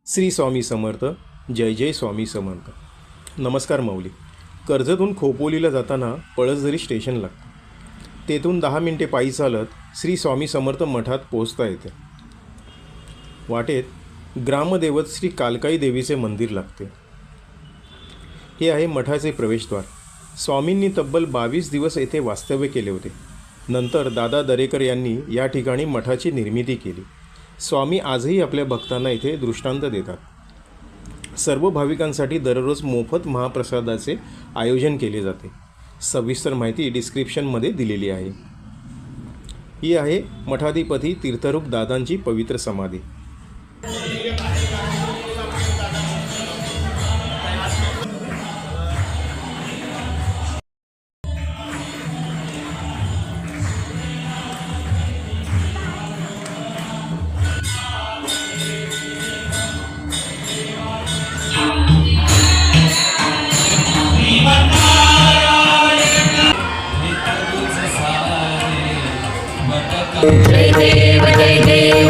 श्री स्वामी समर्थ. जय जय स्वामी समर्थ. नमस्कार माऊली. कर्जतहून खोपोलीला जाताना पळसदरी स्टेशन लागतं. तेथून 10 मिनिटे पायी चालत श्री स्वामी समर्थ मठात पोहोचता येते. वाटेत ग्रामदेवत श्री कालकाई देवीचे मंदिर लागते. हे आहे मठाचे प्रवेशद्वार. स्वामींनी तब्बल 22 दिवस येथे वास्तव्य केले होते. नंतर दादा दरेकर यांनी या ठिकाणी मठाची निर्मिती केली. स्वामी आजही आपल्या भक्तांना इथे दृष्टांत देतात. सर्व भाविकांसाठी दररोज मोफत महाप्रसादाचे आयोजन केले जाते. सविस्तर माहिती डिस्क्रिप्शनमध्ये दिलेली आहे. ही आहे मठाधिपती तीर्थरूप दादांची पवित्र समाधी. जय देव जय देव